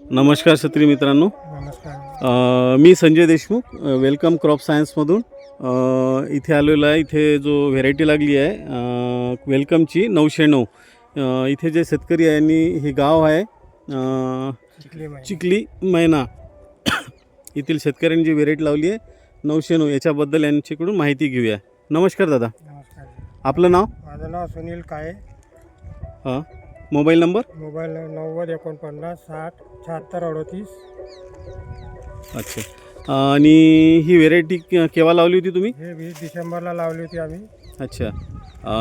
नमस्कार शेतकरी मित्रांनो, नमस्कार. मी संजय देशमुख, वेलकम क्रॉप सायन्समधून इथे आलेलो आहे. इथे जो व्हेरायटी लागली आहे वेलकमची 909. इथे जे शेतकरी आहे आणि हे गाव आहे चिखली मैना. येथील शेतकऱ्यांनी जी व्हेरायटी लावली आहे 909 याच्याबद्दल यांच्याकडून माहिती घेऊया. नमस्कार दादा, नमस्कार. आपलं नाव? माझं नाव सुनील काळे. हां, मोबाईल नंबर? मोबाईल 90 49 60 76 38. अच्छा. आणि ही व्हेरायटी केव्हा लावली होती तुम्ही? हे 20 डिसेंबरला लावली होती आम्ही. अच्छा.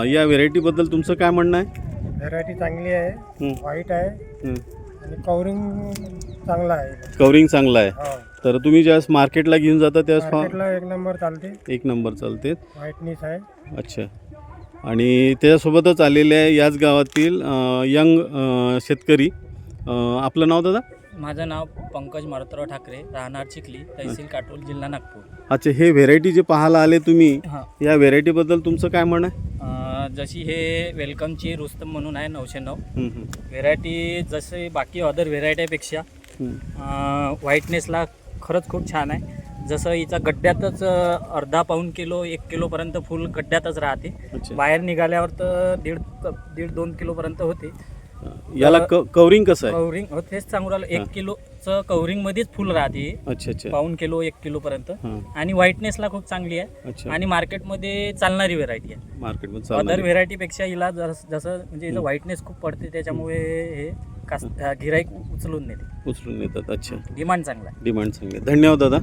या व्हेरायटीबद्दल तुमचं काय म्हणणं आहे? व्हेरायटी चांगली आहे, व्हाईट आहे आणि कवरिंग चांगला आहे. कवरिंग चांगलं आहे. हो, तर तुम्ही ज्यावेळेस मार्केटला घेऊन जाता त्यावेळेस मार्केटला एक नंबर चालते, एक नंबर चालते. व्हाईटनेस आहे. अच्छा. आणि त्याच्यासोबतच आलेले आहे याच गावातील यंग शेतकरी. आपलं नाव दादा? माझं नाव पंकज मारुतराव ठाकरे, राहणार चिखली, तहसील काटोल, जिल्हा नागपूर. अच्छा, हे व्हेरायटी जे पाहायला आले तुम्ही, हां, या व्हेरायटीबद्दल तुमचं काय म्हणणं आहे? जशी हे वेलकमची रुस्तम म्हणून आहे 909 व्हेरायटी. जसे बाकी अदर व्हेरायटीपेक्षा व्हाईटनेसला खरंच खूप छान आहे. जसं हिचा गड्ड्यातच अर्धा पाऊण किलो 1 किलोपर्यंत फुल गड्ड्यातच राहते. अच्छा. बाहेर निघाल्यावर तर 1.5-2 किलोपर्यंत होते. याला कवरिंग कसं आहे? कवरिंग तेच सांगू राहिलो, 1 किलोचं कवरिंगमध्येच फुल राहते. अच्छा अच्छा. पाऊण किलो 1 किलोपर्यंत. हां. आणि व्हाईटनेसला खूप चांगली आहे. अच्छा. आणि मार्केटमध्ये चालणारी व्हेरायटी आहे. मार्केटमध्ये अदर चालणार. व्हेरायटीपेक्षा हिला जसं म्हणजे हिचं व्हाईटनेस खूप पडते, त्याच्यामुळे हे गिराईक उचलून नेते. उचलून येतात. अच्छा, डिमांड चांगला आहे. डिमांड चांगली आहे. धन्यवाद दादा.